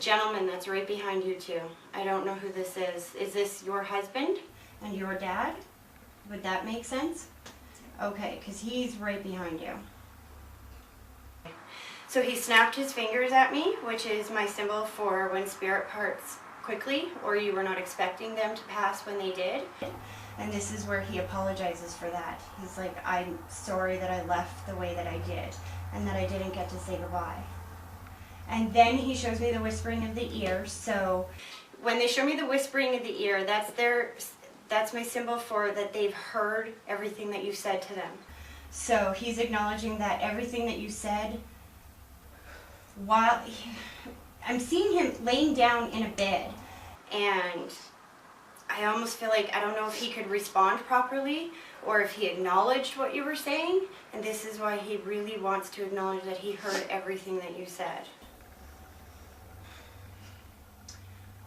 gentleman that's right behind you too. I don't know who this is. Is this your husband and your dad? Would that make sense? Okay, because he's right behind you. So he snapped his fingers at me, which is my symbol for when spirit parts quickly, or you were not expecting them to pass when they did. And this is where he apologizes for that. He's like, I'm sorry that I left the way that I did, and that I didn't get to say goodbye. And then he shows me the whispering of the ear. So when they show me the whispering of the ear, that's my symbol for that they've heard everything that you said to them. So he's acknowledging that everything that you said, I'm seeing him laying down in a bed, and I almost feel like, I don't know if he could respond properly or if he acknowledged what you were saying, and this is why he really wants to acknowledge that he heard everything that you said.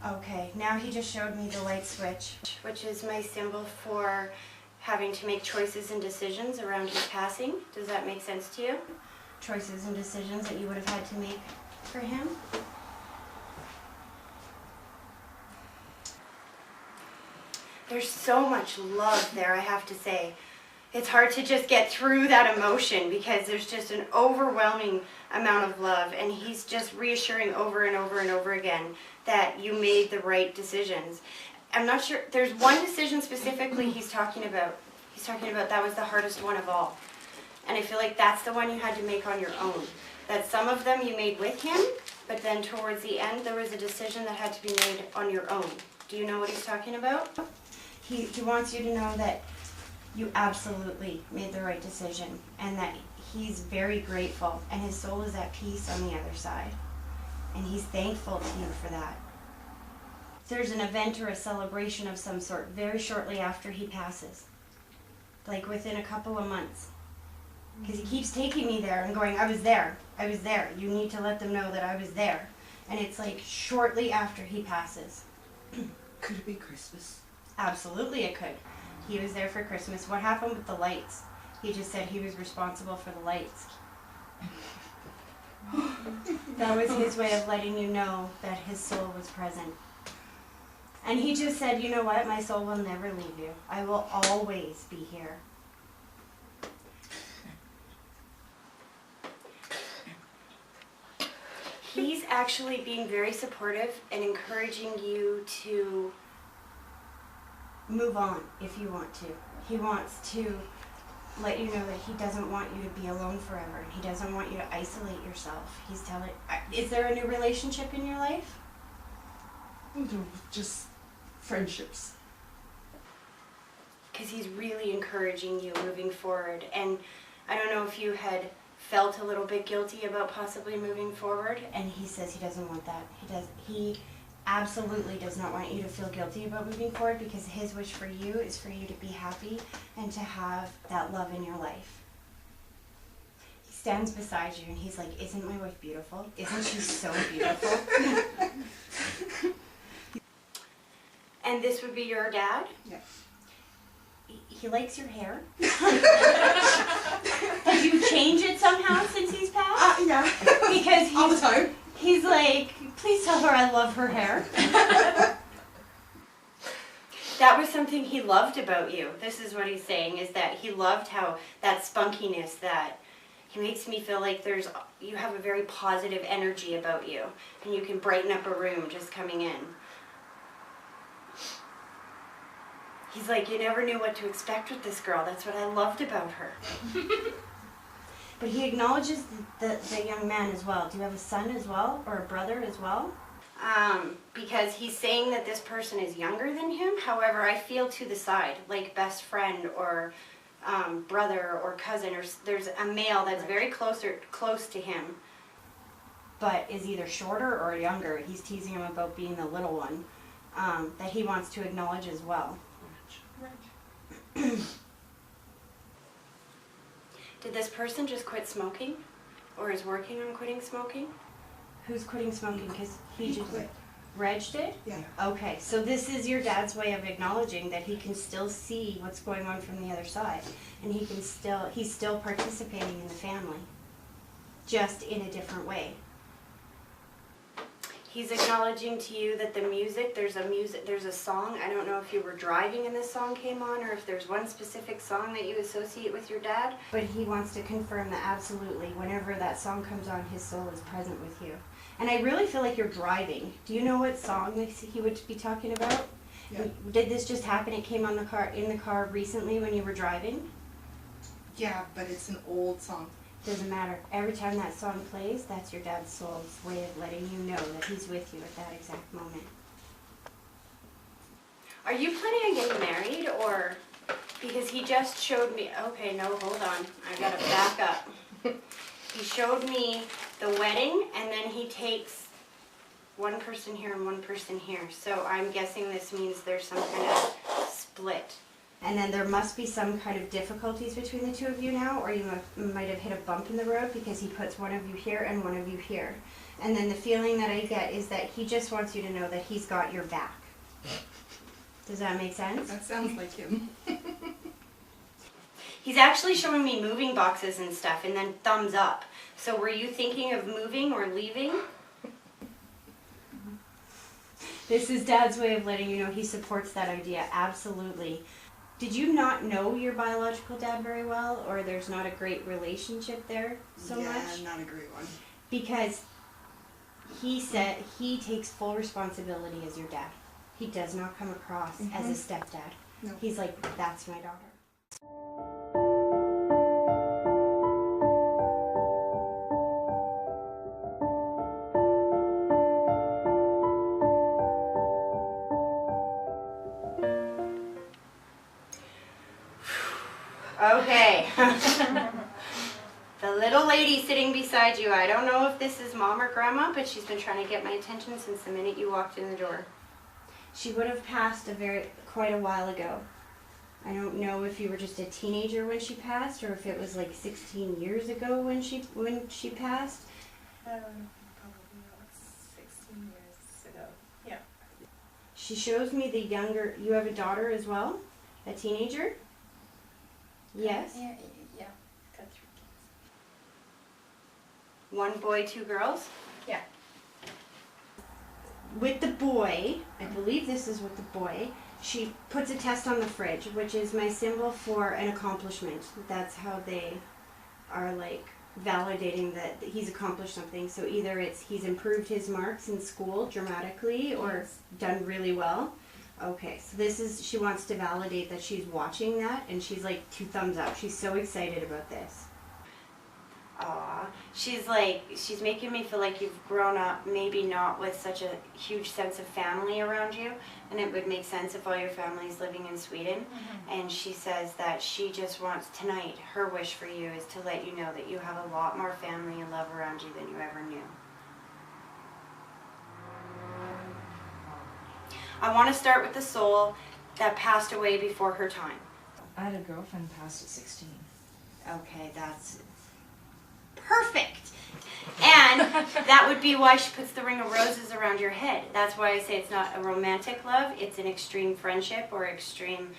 Okay, now he just showed me the light switch, which is my symbol for having to make choices and decisions around his passing. Does that make sense to you? Choices and decisions that you would have had to make for him? There's so much love there, I have to say. It's hard to just get through that emotion because there's just an overwhelming amount of love, and he's just reassuring over and over and over again that you made the right decisions. I'm not sure, there's one decision specifically he's talking about. He's talking about that was the hardest one of all. And I feel like that's the one you had to make on your own. That some of them you made with him, but then towards the end there was a decision that had to be made on your own. Do you know what he's talking about? He wants you to know that you absolutely made the right decision, and that he's very grateful, and his soul is at peace on the other side. And he's thankful to you for that. There's an event or a celebration of some sort very shortly after he passes. Like within a couple of months. Because he keeps taking me there and going, I was there. You need to let them know that I was there. And it's like shortly after he passes. Could it be Christmas? Absolutely it could. He was there for Christmas. What happened with the lights? He just said he was responsible for the lights. That was his way of letting you know that his soul was present. And he just said, you know what, my soul will never leave you. I will always be here. He's actually being very supportive and encouraging you to move on if you want to. He wants to let you know that he doesn't want you to be alone forever. He doesn't want you to isolate yourself. He's telling, is there a new relationship in your life? No, just friendships. Because he's really encouraging you moving forward. And I don't know if you had felt a little bit guilty about possibly moving forward, and he says he doesn't want that. He absolutely does not want you to feel guilty about moving forward, because his wish for you is for you to be happy and to have that love in your life. He stands beside you and he's like, isn't my wife beautiful? Isn't she so beautiful? And this would be your dad? Yeah. He likes your hair. Did you change it somehow since he's passed? Yeah. Because all the time. He's like, please tell her I love her hair. That was something he loved about you. This is what he's saying, is that he loved how that spunkiness, that he makes me feel like you have a very positive energy about you, and you can brighten up a room just coming in. He's like, you never knew what to expect with this girl. That's what I loved about her. But he acknowledges the young man as well. Do you have a son as well, or a brother as well? Because he's saying that this person is younger than him. However, I feel to the side, like best friend or brother or cousin, or there's a male that's very close to him, but is either shorter or younger. He's teasing him about being the little one, that he wants to acknowledge as well. Did this person just quit smoking, or is working on quitting smoking? Who's quitting smoking? Because he just quit. Reg did? Yeah. Okay, so this is your dad's way of acknowledging that he can still see what's going on from the other side, and he's still participating in the family, just in a different way. He's acknowledging to you that there's a song. I don't know if you were driving and this song came on, or if there's one specific song that you associate with your dad. But he wants to confirm that absolutely, whenever that song comes on, his soul is present with you. And I really feel like you're driving. Do you know what song he would be talking about? Yeah. Did this just happen? It came on in the car recently when you were driving? Yeah, but it's an old song. Doesn't matter. Every time that song plays, that's your dad's soul's way of letting you know that he's with you at that exact moment. Are you planning on getting married, or because he just showed me, okay, no, hold on. I gotta back up. He showed me the wedding, and then he takes one person here and one person here. So I'm guessing this means there's some kind of split. And then there must be some kind of difficulties between the two of you now, or you might have hit a bump in the road because he puts one of you here and one of you here. And then the feeling that I get is that he just wants you to know that he's got your back. Does that make sense? That sounds like him. He's actually showing me moving boxes and stuff, and then thumbs up. So were you thinking of moving or leaving? This is Dad's way of letting you know he supports that idea, absolutely. Did you not know your biological dad very well, or there's not a great relationship there so much? Yeah, not a great one. Because he said he takes full responsibility as your dad. He does not come across as a stepdad. No. He's like, that's my daughter. Okay. The little lady sitting beside you, I don't know if this is mom or grandma, but she's been trying to get my attention since the minute you walked in the door. She would have passed quite a while ago. I don't know if you were just a teenager when she passed, or if it was like 16 years ago when she passed. Probably about 16 years ago. Yeah. She shows me the younger. You have a daughter as well, a teenager. Yes. Yeah. Got 3 kids. 1 boy, 2 girls. Yeah. With the boy, I believe this is with the boy, she puts a test on the fridge, which is my symbol for an accomplishment. That's how they are like validating that he's accomplished something. So either it's he's improved his marks in school dramatically or done really well. Okay, so this is, she wants to validate that she's watching that, and she's like 2 thumbs up. She's so excited about this. Aw, she's making me feel like you've grown up, maybe not with such a huge sense of family around you, and it would make sense if all your family's living in Sweden. Mm-hmm. And she says that she just wants tonight, her wish for you is to let you know that you have a lot more family and love around you than you ever knew. I want to start with the soul that passed away before her time. I had a girlfriend past at 16. Okay, that's perfect. And that would be why she puts the ring of roses around your head. That's why I say it's not a romantic love, it's an extreme friendship or extreme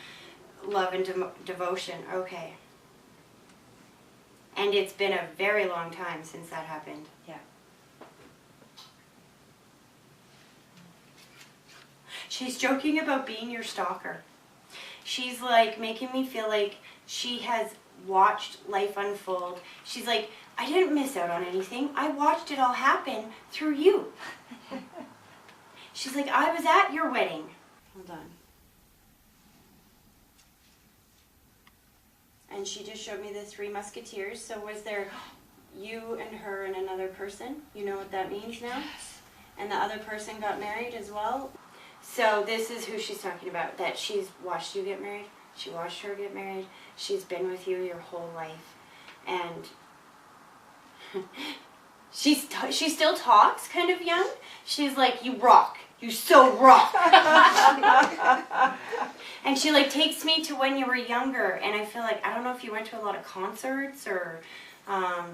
love and devotion. Okay. And it's been a very long time since that happened. Yeah. She's joking about being your stalker. She's like making me feel like she has watched life unfold. She's like, I didn't miss out on anything. I watched it all happen through you. She's like, I was at your wedding. Hold on. And she just showed me the 3 musketeers. So was there you and her and another person? You know what that means now? And the other person got married as well? So this is who she's talking about, that she's watched you get married. She watched her get married. She's been with you your whole life. And she still talks kind of young. She's like, you rock. You so rock. And she like takes me to when you were younger. And I feel like, I don't know if you went to a lot of concerts or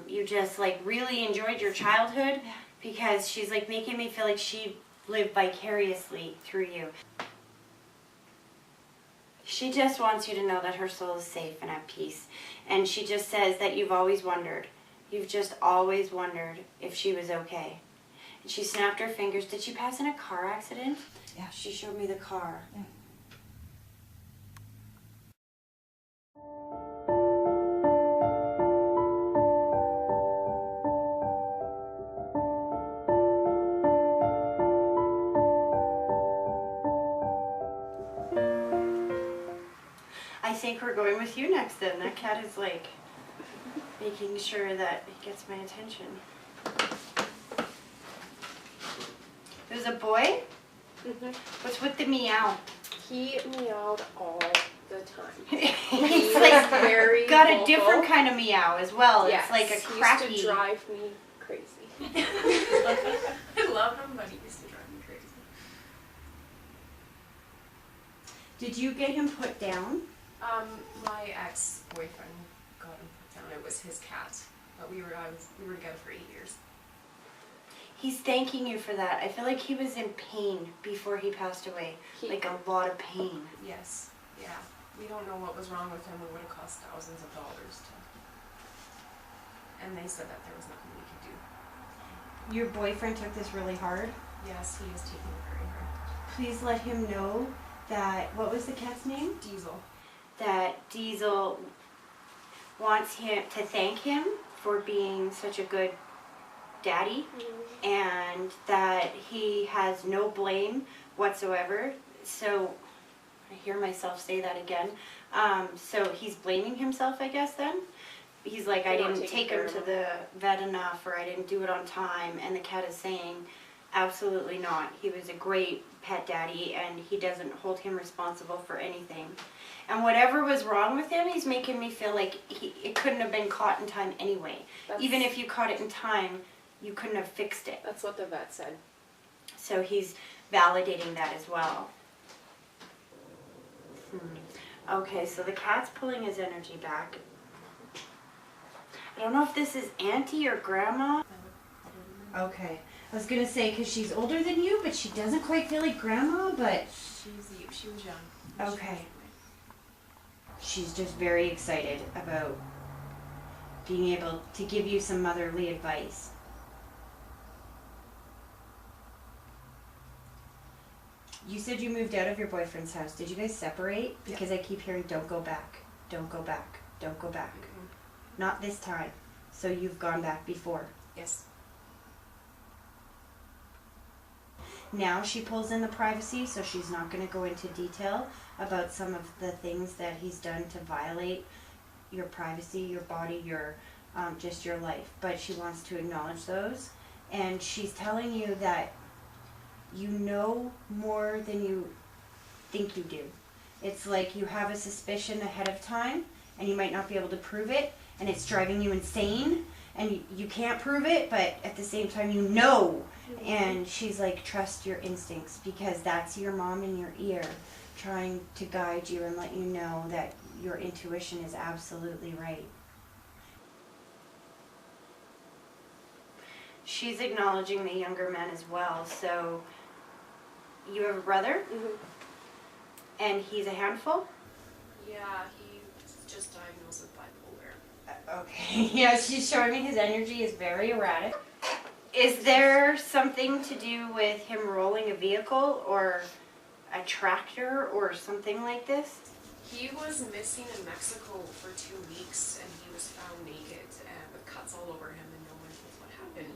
you just like really enjoyed your childhood. Because she's like making me feel like she lived vicariously through you. She just wants you to know that her soul is safe and at peace. And she just says that you've always wondered. You've just always wondered if she was okay. And she snapped her fingers. Did she pass in a car accident? Yeah. She showed me the car. Yeah. I think we're going with you next then. That cat is like making sure that it gets my attention. It was a boy? Mhm. What's with the meow? He meowed all the time. He's was like very got a vocal. different kind of meow as well. Yes, It's like a he cracky. used to drive me crazy. I love him, but he used to drive me crazy. Did you get him put down? My ex-boyfriend got him put down. It was his cat, but we were together for 8 years. He's thanking you for that. I feel like he was in pain before he passed away. Like a lot of pain. Yes, yeah. We don't know what was wrong with him. It would have cost thousands of dollars to. And they said that there was nothing we could do. Your boyfriend took this really hard. Yes, he is taking it very hard. Please let him know that, what was the cat's name? Diesel. That Diesel wants him to thank him for being such a good daddy, and that he has no blame whatsoever. So I hear myself say that again. So he's blaming himself, I guess, then. He's like, I For not didn't taking take him care to of the vet enough, or I didn't do it on time. And the cat is saying, absolutely not. He was a great pet daddy, and he doesn't hold him responsible for anything. And whatever was wrong with him, he's making me feel like it couldn't have been caught in time anyway. Even if you caught it in time, you couldn't have fixed it. That's what the vet said. So he's validating that as well. Okay, so the cat's pulling his energy back. I don't know if this is auntie or grandma. Okay. I was going to say, because she's older than you, but she doesn't quite feel like grandma, but She was young. Okay. She's just very excited about being able to give you some motherly advice. You said you moved out of your boyfriend's house. Did you guys separate? Because I keep hearing, don't go back, don't go back, don't go back. Not this time. So you've gone back before. Yes. Now she pulls in the privacy, so she's not going to go into detail about some of the things that he's done to violate your privacy, your body, your just your life. But she wants to acknowledge those. And she's telling you that you know more than you think you do. It's like you have a suspicion ahead of time, and you might not be able to prove it, and it's driving you insane, and you can't prove it, but at the same time you know. And she's like, trust your instincts, because that's your mom in your ear trying to guide you and let you know that your intuition is absolutely right. She's acknowledging the younger men as well. So you have a brother, and he's a handful? Yeah, he was just diagnosed with bipolar. Okay, yeah, she's showing me his energy is very erratic. Is there something to do with him rolling a vehicle or a tractor or something like this? He was missing in Mexico for 2 weeks, and he was found naked with cuts all over him, and no one knows what happened.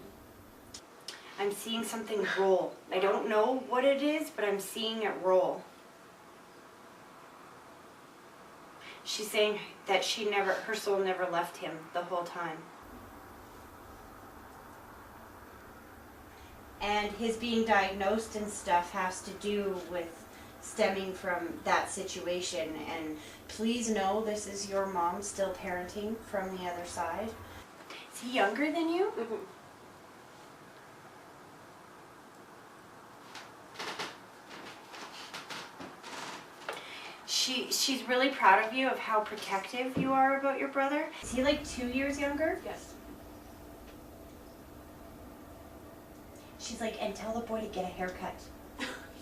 I'm seeing something roll. I don't know what it is, but I'm seeing it roll. She's saying that her soul never left him the whole time. And his being diagnosed and stuff has to do with stemming from that situation. And please know this is your mom still parenting from the other side. Is he younger than you? She's really proud of you, of how protective you are about your brother. Is he like 2 years younger? Yes. She's like, and tell the boy to get a haircut.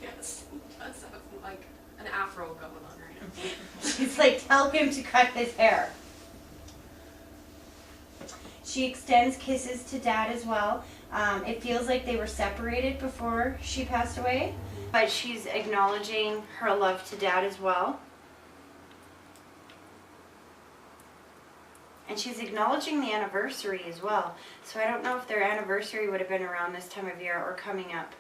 Yes. He does have like an afro going on right now. She's like, tell him to cut his hair. She extends kisses to Dad as well. It feels like they were separated before she passed away, but she's acknowledging her love to Dad as well. And she's acknowledging the anniversary as well. So I don't know if their anniversary would have been around this time of year or coming up.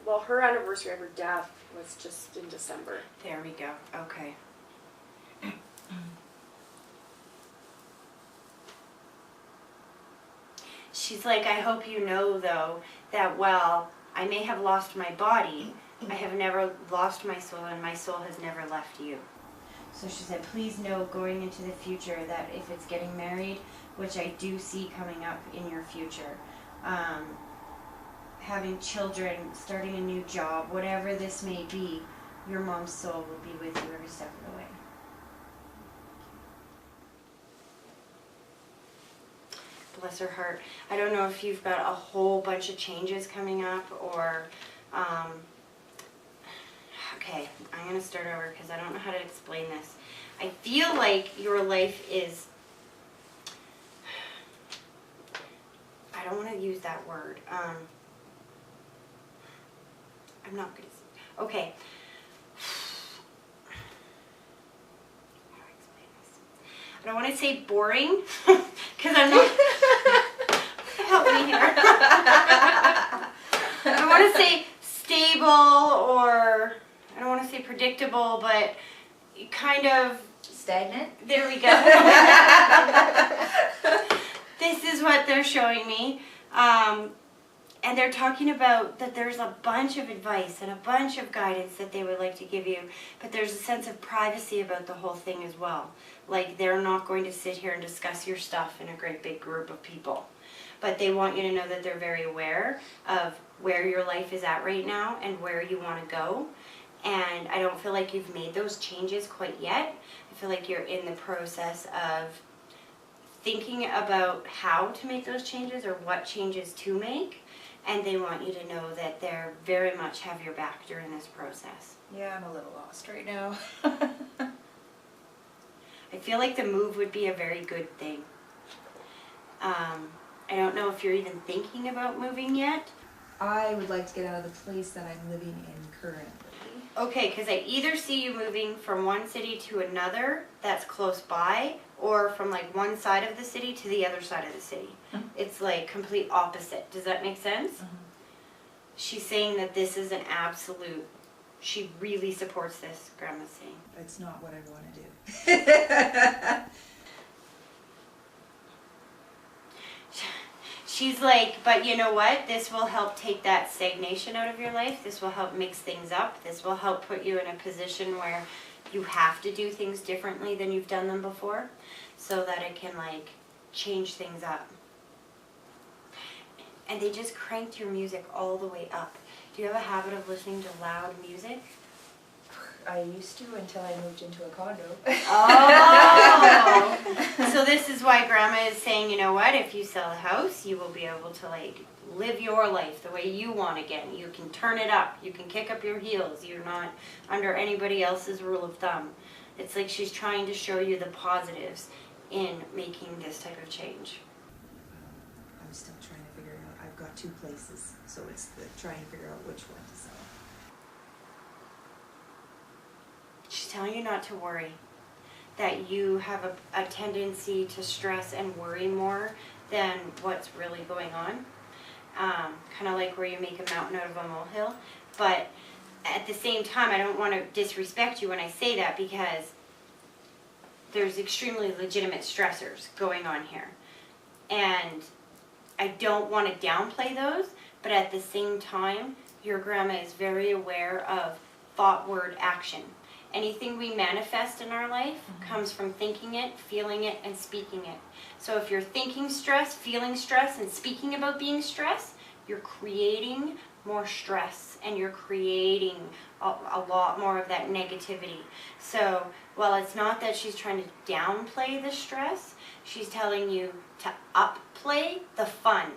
Well, her anniversary of her death was just in December. There we go. Okay. She's like, I hope you know, though, that while I may have lost my body, I have never lost my soul, and my soul has never left you. So she said, please know going into the future that if it's getting married, which I do see coming up in your future, having children, starting a new job, whatever this may be, your mom's soul will be with you every step of the way. Bless her heart. I don't know if you've got a whole bunch of changes coming up or, okay, I'm going to start over because I don't know how to explain this. I feel like your life is, I don't want to use that word. I'm not going to, okay. How do I explain this? I don't want to say boring because I'm not, help me here. I don't want to say stable or I don't want to say predictable, but kind of stagnant. There we go. This is what they're showing me. And they're talking about that there's a bunch of advice and a bunch of guidance that they would like to give you, but there's a sense of privacy about the whole thing as well. Like they're not going to sit here and discuss your stuff in a great big group of people. But they want you to know that they're very aware of where your life is at right now and where you want to go. And I don't feel like you've made those changes quite yet. I feel like you're in the process of thinking about how to make those changes or what changes to make. And they want you to know that they're very much have your back during this process. Yeah, I'm a little lost right now. I feel like the move would be a very good thing. I don't know if you're even thinking about moving yet. I would like to get out of the place that I'm living in currently. Okay, because I either see you moving from one city to another that's close by, or from like one side of the city to the other side of the city. Mm-hmm. It's like complete opposite. Does that make sense? Mm-hmm. She's saying that this is an absolute, she really supports this, Grandma's saying. It's not what I want to do. She's like, but you know what? This will help take that stagnation out of your life. This will help mix things up. This will help put you in a position where you have to do things differently than you've done them before, so that it can like change things up. And they just cranked your music all the way up. Do you have a habit of listening to loud music? I used to until I moved into a condo. Oh! So this is why Grandma is saying, you know what, if you sell a house, you will be able to like live your life the way you want again. You can turn it up. You can kick up your heels. You're not under anybody else's rule of thumb. It's like she's trying to show you the positives in making this type of change. I'm still trying to figure out. I've got 2 places, so it's trying to figure out which one to sell. She's telling you not to worry, that you have a tendency to stress and worry more than what's really going on. Kind of like where you make a mountain out of a molehill. But at the same time, I don't want to disrespect you when I say that, because there's extremely legitimate stressors going on here. And I don't want to downplay those, but at the same time, your grandma is very aware of thought, word, action. Anything we manifest in our life comes from thinking it, feeling it, and speaking it. So if you're thinking stress, feeling stress, and speaking about being stressed, you're creating more stress, and you're creating a lot more of that negativity. So while it's not that she's trying to downplay the stress, she's telling you to upplay the fun,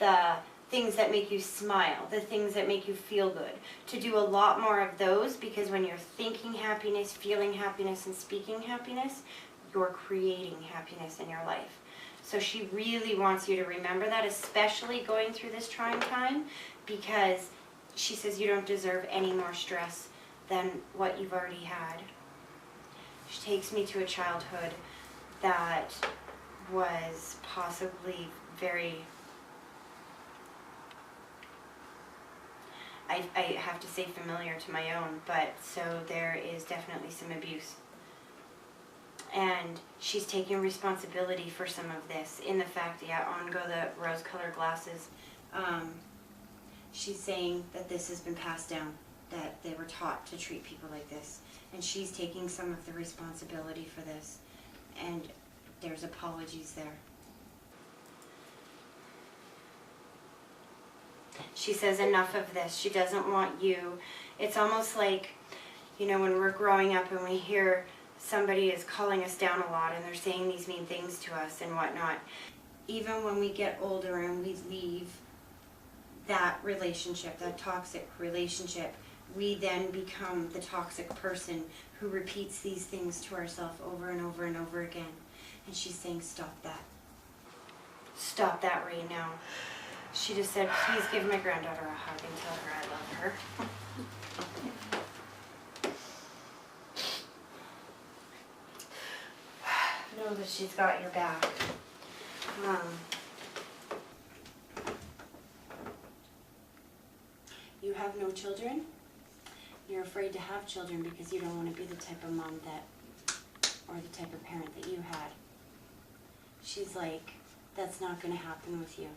the things that make you smile, the things that make you feel good, to do a lot more of those, because when you're thinking happiness, feeling happiness, and speaking happiness, you're creating happiness in your life. So she really wants you to remember that, especially going through this trying time, because she says you don't deserve any more stress than what you've already had. She takes me to a childhood that was possibly very, I have to say familiar to my own, but so there is definitely some abuse. And she's taking responsibility for some of this in the fact, on go the rose-colored glasses. She's saying that this has been passed down, that they were taught to treat people like this. And she's taking some of the responsibility for this. And there's apologies there. She says enough of this. She doesn't want you. It's almost like, when we're growing up and we hear somebody is calling us down a lot and they're saying these mean things to us and whatnot. Even when we get older and we leave that relationship, that toxic relationship, we then become the toxic person who repeats these things to ourselves over and over and over again. And she's saying, stop that. Stop that right now. She just said, please give my granddaughter a hug and tell her I love her. Know that she's got your back. You have no children. You're afraid to have children because you don't want to be the type of mom or the type of parent that you had. She's like, that's not going to happen with you.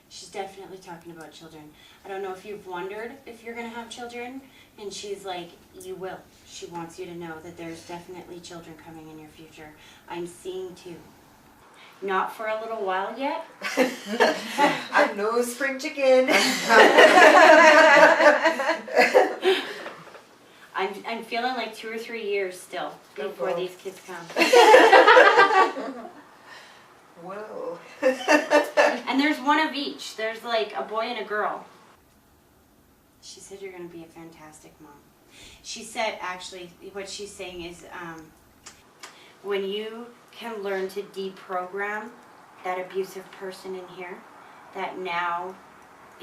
She's definitely talking about children. I don't know if you've wondered if you're going to have children, and she's like, you will. She wants you to know that there's definitely children coming in your future. I'm seeing two. Not for a little while yet. I'm no spring chicken. I'm feeling like 2 or 3 years still before these kids come. Whoa. And there's one of each. There's like a boy and a girl. She said you're going to be a fantastic mom. She said, actually, what she's saying is when you can learn to deprogram that abusive person in here, that now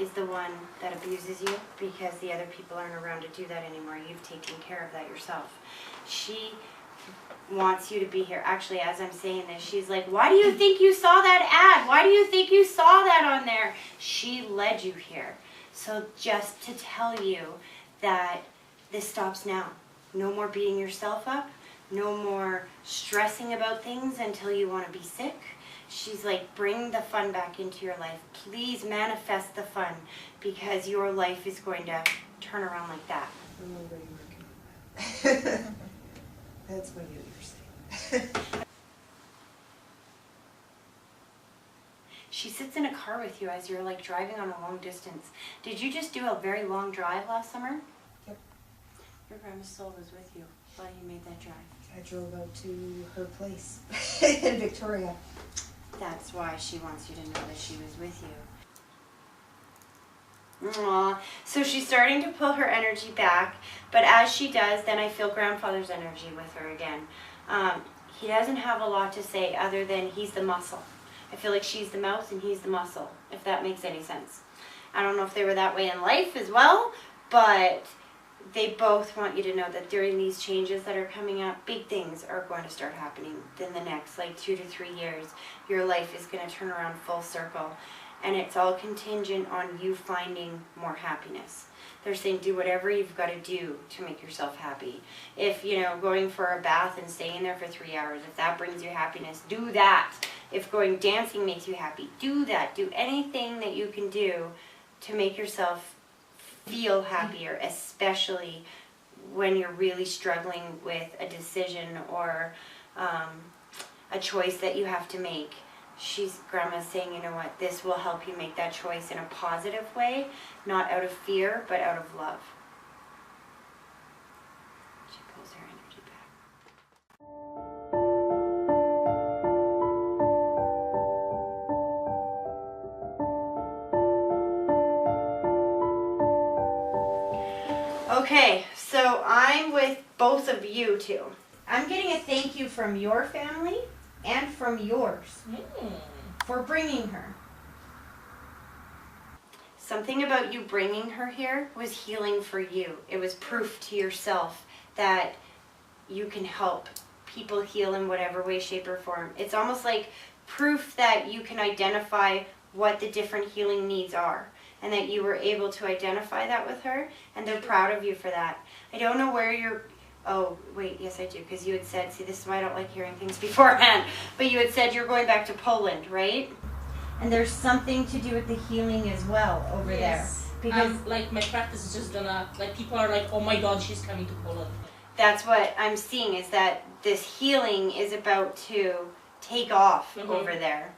is the one that abuses you because the other people aren't around to do that anymore. You've taken care of that yourself. She wants you to be here. Actually, as I'm saying this, she's like, why do you think you saw that ad? Why do you think you saw that on there? She led you here. So just to tell you that this stops now. No more beating yourself up. No more stressing about things until you want to be sick. She's like, bring the fun back into your life. Please manifest the fun because your life is going to turn around like that. I'm already working on that. That's what you're saying. She sits in a car with you as you're like driving on a long distance. Did you just do a very long drive last summer? Yep. Your grandma's soul was with you while you made that drive. I drove out to her place in Victoria. That's why she wants you to know that she was with you. Aww. So she's starting to pull her energy back, but as she does, then I feel grandfather's energy with her again. He doesn't have a lot to say other than he's the muscle. I feel like she's the mouth and he's the muscle, if that makes any sense. I don't know if they were that way in life as well, but they both want you to know that during these changes that are coming up, big things are going to start happening in the next 2 to 3 years. Your life is going to turn around full circle, and it's all contingent on you finding more happiness. They're saying do whatever you've got to do to make yourself happy. If, going for a bath and staying there for 3 hours, if that brings you happiness, do that. If going dancing makes you happy, do that. Do anything that you can do to make yourself feel happier, especially when you're really struggling with a decision or a choice that you have to make. Grandma's saying, you know what, this will help you make that choice in a positive way, not out of fear, but out of love. She pulls her energy back. Okay, so I'm with both of you two. I'm getting a thank you from your family and from yours for bringing her. Something about you bringing her here was healing for you. It was proof to yourself that you can help people heal in whatever way, shape, or form. It's almost like proof that you can identify what the different healing needs are, and that you were able to identify that with her, and they're proud of you for that. I don't know where you're, oh, wait, yes I do, because you had said, see, this is why I don't like hearing things beforehand, but you had said you're going back to Poland, right? And there's something to do with the healing as well over there. Because like my practice is just gonna, like people are like, oh my god, she's coming to Poland. that's what I'm seeing, is that this healing is about to take off over there.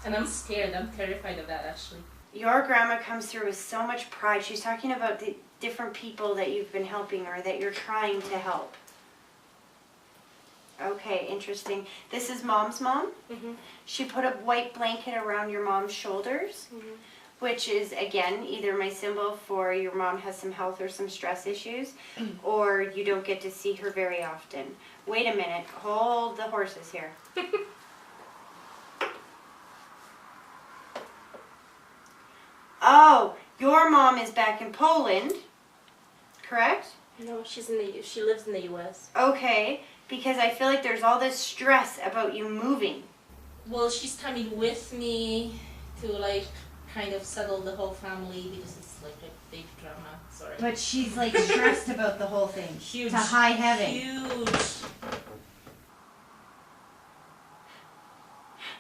And I'm scared, I'm terrified of that actually. Your grandma comes through with so much pride. She's talking about the different people that you've been helping or that you're trying to help. Okay, interesting. This is Mom's mom. She put a white blanket around your mom's shoulders, which is, again, either my symbol for your mom has some health or some stress issues, or you don't get to see her very often. Wait a minute. Hold the horses here. Oh, your mom is back in Poland, correct? No, she lives in the U.S. Okay, because I feel like there's all this stress about you moving. Well, she's coming with me to like kind of settle the whole family because it's like a big drama. Sorry. But she's like stressed about the whole thing. Huge. To high heaven. Huge.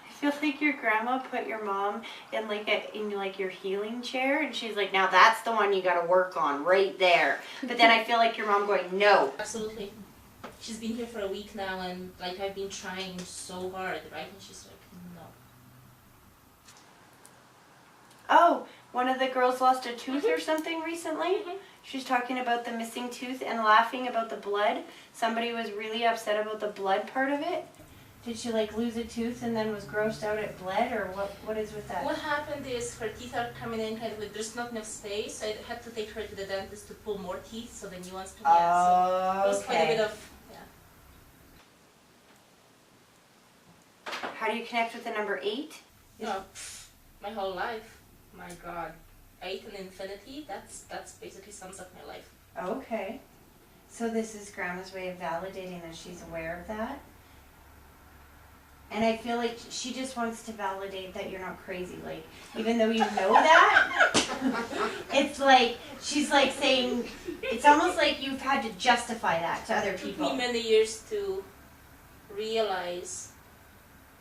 I feel like your grandma put your mom in like your healing chair, and she's like, now that's the one you got to work on right there. But then I feel like your mom going, no. Absolutely. She's been here for a week now, and like I've been trying so hard, right? And she's like, no. Oh, one of the girls lost a tooth or something recently. She's talking about the missing tooth and laughing about the blood. Somebody was really upset about the blood part of it. Did she like lose a tooth and then was grossed out at bled, or what is with that? What happened is her teeth are coming in kind of like there's not enough space. I had to take her to the dentist to pull more teeth so the new ones come out. So it was quite a bit of, How do you connect with the number 8? my whole life. My God. 8 and infinity, that's basically sums up my life. Okay. So this is Grandma's way of validating that she's aware of that. And I feel like she just wants to validate that you're not crazy. Like, even though you know that, it's like, she's like saying, it's almost like you've had to justify that to other It took people. me many years to realize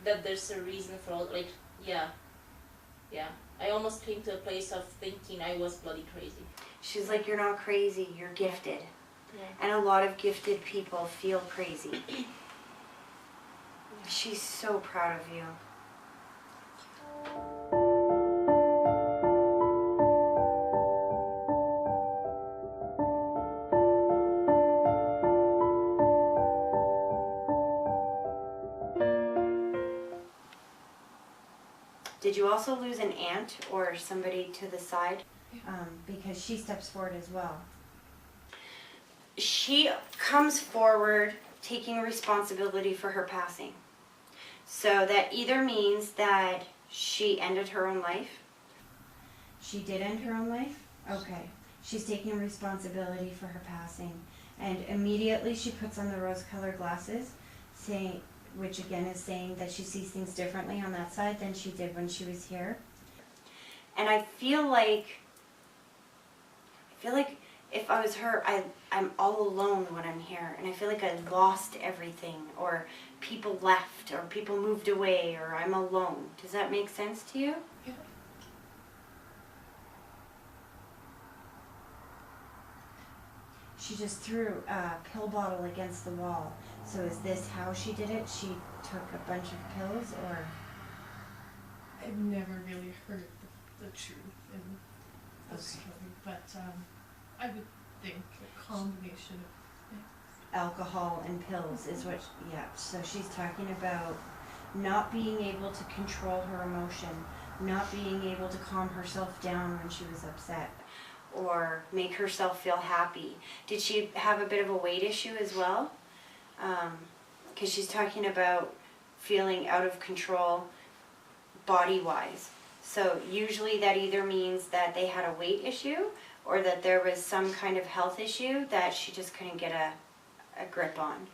that there's a reason for all, like, yeah. I almost came to a place of thinking I was bloody crazy. She's like, you're not crazy, you're gifted. Yeah. And a lot of gifted people feel crazy. She's so proud of you. Did you also lose an aunt or somebody to the side? Because she steps forward as well. She comes forward taking responsibility for her passing. So that either means that she ended her own life. She did end her own life? Okay. She's taking responsibility for her passing. And immediately she puts on the rose-colored glasses, which again is saying that she sees things differently on that side than she did when she was here. And I feel like if I was her, I'm all alone when I'm here, and I feel like I lost everything, or people left, or people moved away, or I'm alone. Does that make sense to you? Yeah. She just threw a pill bottle against the wall. So is this how she did it? She took a bunch of pills, or? I've never really heard the truth in the story, but I would think a combination of Alcohol and pills is what, yeah. So she's talking about not being able to control her emotion, not being able to calm herself down when she was upset, or make herself feel happy. Did she have a bit of a weight issue as well? Because she's talking about feeling out of control body-wise. So usually that either means that they had a weight issue or that there was some kind of health issue that she just couldn't get a grip on.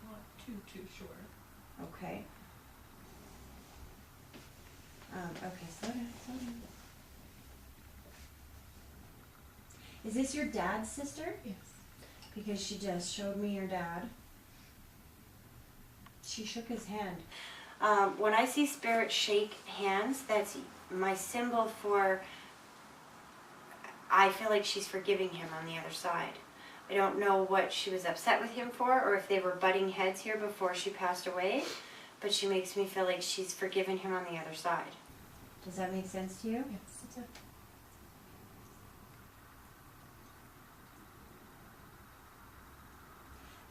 Not too sure. Okay. Okay, slow down. Is this your dad's sister? Yes. Because she just showed me your dad. She shook his hand. When I see spirit shake hands, that's my symbol for, I feel like she's forgiving him on the other side. I don't know what she was upset with him for or if they were butting heads here before she passed away, but she makes me feel like she's forgiven him on the other side. Does that make sense to you? Yes, it does.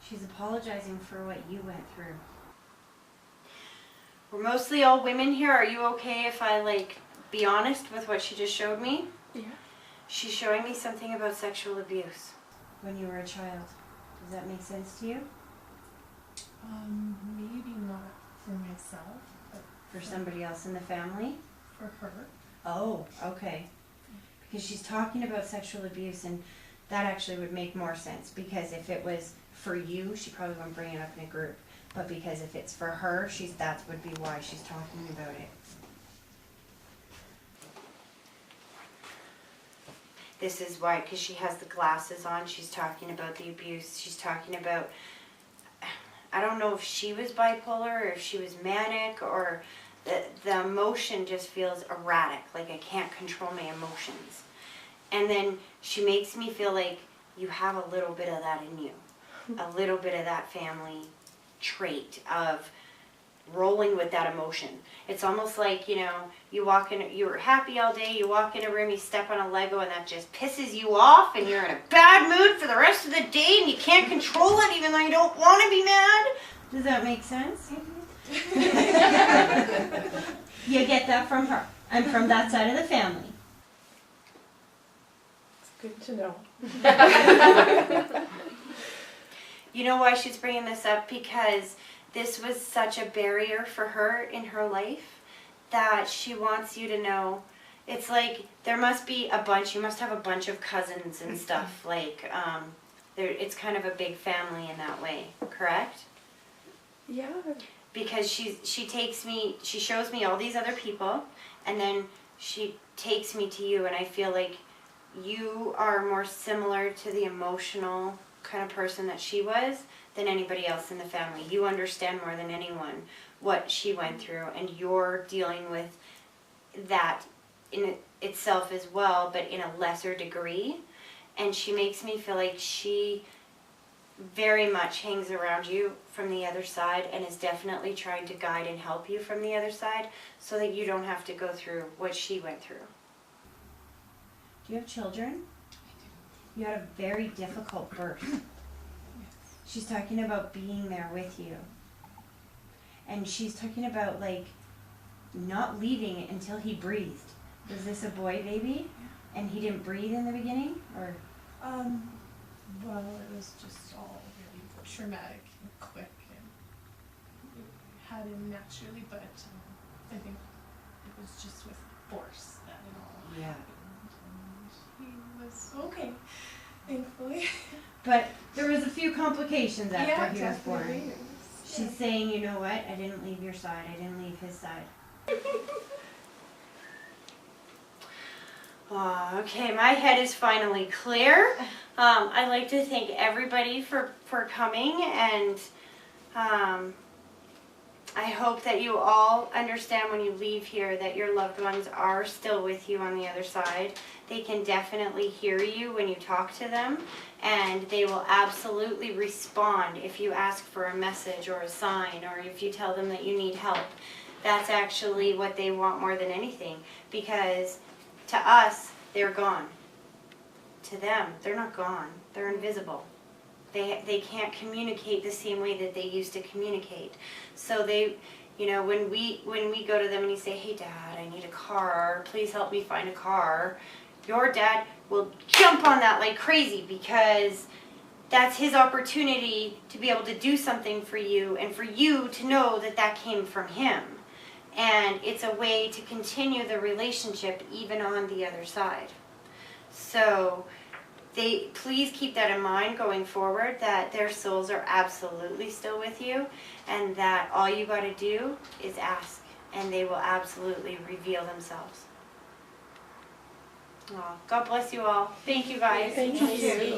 She's apologizing for what you went through. We're mostly all women here. Are you okay if I be honest with what she just showed me? Yeah. She's showing me something about sexual abuse when you were a child. Does that make sense to you? Maybe not for myself, but For somebody else in the family? for her. Oh, okay. Because she's talking about sexual abuse, and that actually would make more sense, because if it was for you, she probably wouldn't bring it up in a group. But because if it's for her, that would be why she's talking about it. This is why, because she has the glasses on, she's talking about the abuse. She's talking about, I don't know if she was bipolar or if she was manic, or the emotion just feels erratic, like I can't control my emotions. And then she makes me feel like you have a little bit of that in you, a little bit of that family trait of rolling with that emotion. It's almost like, you walk in, you were happy all day, you walk in a room, you step on a Lego, and that just pisses you off, and you're in a bad mood for the rest of the day, and you can't control it even though you don't want to be mad. Does that make sense? You get that from her and from that side of the family. It's good to know. You know why she's bringing this up? Because this was such a barrier for her in her life that she wants you to know. It's like there must be you must have a bunch of cousins and stuff. It's kind of a big family in that way, correct? Yeah. Because she shows me all these other people, and then she takes me to you, and I feel like you are more similar to the emotional kind of person that she was than anybody else in the family. You understand more than anyone what she went through, and you're dealing with that in itself as well, but in a lesser degree. And she makes me feel like she very much hangs around you from the other side and is definitely trying to guide and help you from the other side so that you don't have to go through what she went through. Do you have children? You had a very difficult birth. She's talking about being there with you. And she's talking about not leaving it until he breathed. Was this a boy baby? And he didn't breathe in the beginning? Or Well, it was just all really traumatic and quick, and it had him naturally, but I think it was just with force that it all Yeah. happened, and he was okay, thankfully. But there was a few complications after Yeah, he was born. definitely. She's saying, you know what? I didn't leave your side. I didn't leave his side. Okay, my head is finally clear. I'd like to thank everybody for coming, and I hope that you all understand when you leave here that your loved ones are still with you on the other side. They can definitely hear you when you talk to them, and they will absolutely respond if you ask for a message or a sign, or if you tell them that you need help. That's actually what they want more than anything, because to us, they're gone. To them, they're not gone. They're invisible. They can't communicate the same way that they used to communicate. So they, when we go to them and you say, hey Dad, I need a car, please help me find a car, your dad will jump on that like crazy, because that's his opportunity to be able to do something for you and for you to know that that came from him. And it's a way to continue the relationship even on the other side. So please keep that in mind going forward, that their souls are absolutely still with you, and that all you got to do is ask, and they will absolutely reveal themselves. Oh, God bless you all. Thank you guys. Thank you.